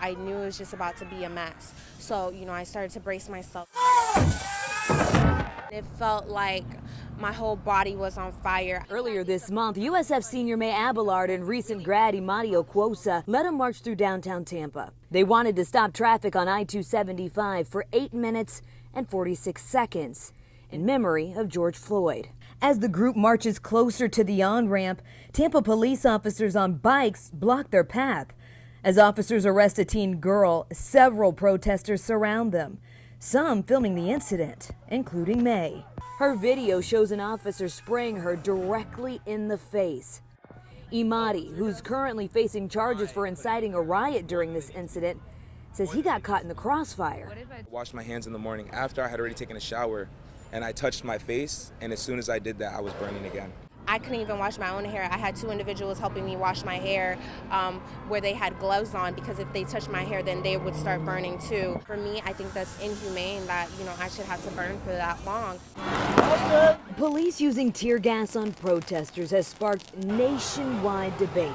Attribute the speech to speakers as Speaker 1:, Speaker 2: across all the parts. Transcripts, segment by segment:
Speaker 1: I knew it was just about to be a mess. So, I started to brace myself. It felt like my whole body was on fire.
Speaker 2: Earlier this month, USF senior May Abelard and recent grad Imani Okwosa led a march through downtown Tampa. They wanted to stop traffic on I-275 for 8 minutes and 46 seconds in memory of George Floyd. As the group marches closer to the on-ramp, Tampa police officers on bikes block their path. As officers arrest a teen girl, several protesters surround them, some filming the incident, including May. Her video shows an officer spraying her directly in the face. Imadi, who's currently facing charges for inciting a riot during this incident, says he got caught in the crossfire.
Speaker 3: I washed my hands in the morning after I had already taken a shower, and I touched my face, and as soon as I did that, I was burning again.
Speaker 1: I couldn't even wash my own hair. I had 2 individuals helping me wash my hair where they had gloves on, because if they touched my hair, then they would start burning too. For me, I think that's inhumane that, I should have to burn for that long.
Speaker 2: Police using tear gas on protesters has sparked nationwide debate.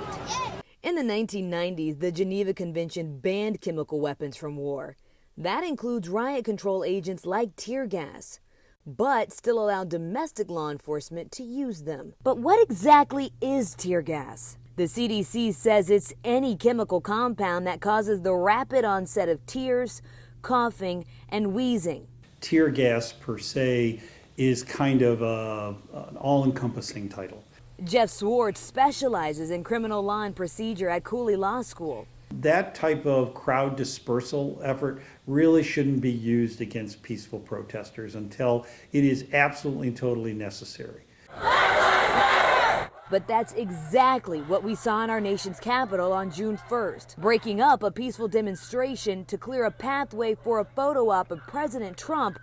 Speaker 2: In the 1990s, the Geneva Convention banned chemical weapons from war. That includes riot control agents like tear gas, but still allowed domestic law enforcement to use them. But what exactly is tear gas? The CDC says it's any chemical compound that causes the rapid onset of tears, coughing, and wheezing.
Speaker 4: Tear gas per se is kind of an all-encompassing title.
Speaker 2: Jeff Swartz specializes in criminal law and procedure at Cooley Law School.
Speaker 4: That type of crowd dispersal effort really shouldn't be used against peaceful protesters until it is absolutely and totally necessary.
Speaker 2: But that's exactly what we saw in our nation's capital on June 1st, breaking up a peaceful demonstration to clear a pathway for a photo op of President Trump.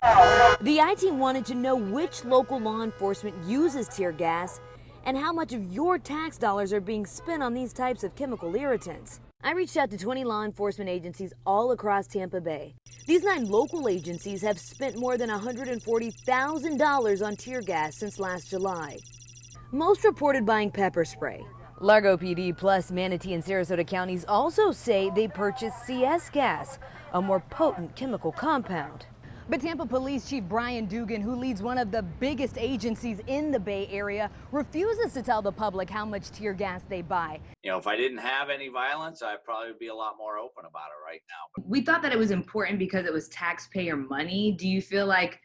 Speaker 2: The I-Team wanted to know which local law enforcement uses tear gas and how much of your tax dollars are being spent on these types of chemical irritants. I reached out to 20 law enforcement agencies all across Tampa Bay. These 9 local agencies have spent more than $140,000 on tear gas since last July. Most reported buying pepper spray. Largo PD plus Manatee and Sarasota counties also say they purchased CS gas, a more potent chemical compound. But Tampa Police Chief Brian Dugan, who leads one of the biggest agencies in the Bay Area, refuses to tell the public how much tear gas they buy.
Speaker 5: If I didn't have any violence, I'd probably be a lot more open about it right now.
Speaker 6: We thought that it was important because it was taxpayer money. Do you feel like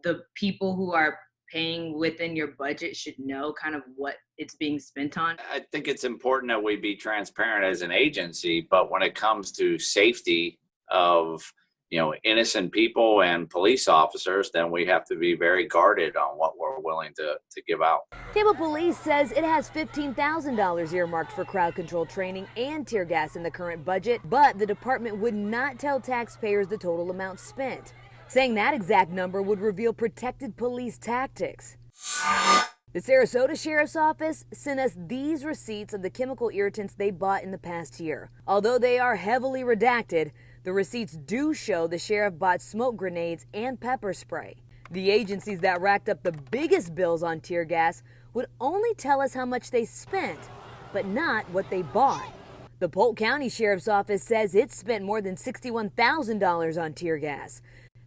Speaker 6: the people who are paying within your budget should know kind of what it's being spent on?
Speaker 5: I think it's important that we be transparent as an agency, but when it comes to safety of innocent people and police officers, then we have to be very guarded on what we're willing to give out.
Speaker 2: Tampa Police says it has $15,000 earmarked for crowd control training and tear gas in the current budget, but the department would not tell taxpayers the total amount spent, saying that exact number would reveal protected police tactics. The Sarasota Sheriff's Office sent us these receipts of the chemical irritants they bought in the past year. Although they are heavily redacted, the receipts do show the sheriff bought smoke grenades and pepper spray. The agencies that racked up the biggest bills on tear gas would only tell us how much they spent, but not what they bought. The Polk County Sheriff's Office says it spent more than $61,000 on tear gas.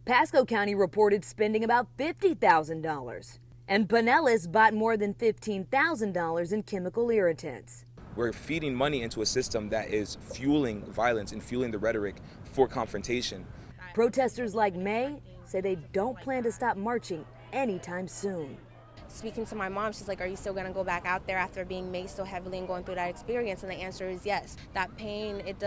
Speaker 2: Pasco County reported spending about $50,000. And Pinellas bought more than $15,000 in chemical irritants.
Speaker 3: We're feeding money into a system that is fueling violence and fueling the rhetoric for confrontation.
Speaker 2: Protesters like May say they don't plan to stop marching anytime soon.
Speaker 1: Speaking to my mom, she's like, are you still going to go back out there after being maced so heavily and going through that experience? And the answer is yes. That pain, it's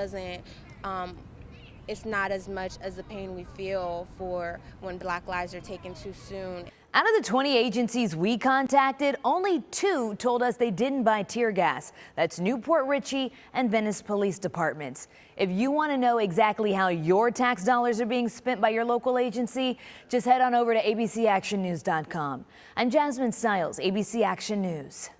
Speaker 1: not as much as the pain we feel for when Black lives are taken too soon.
Speaker 2: Out of the 20 agencies we contacted, only 2 told us they didn't buy tear gas. That's Newport Richey and Venice Police Departments. If you want to know exactly how your tax dollars are being spent by your local agency, just head on over to abcactionnews.com. I'm Jasmine Stiles, ABC Action News.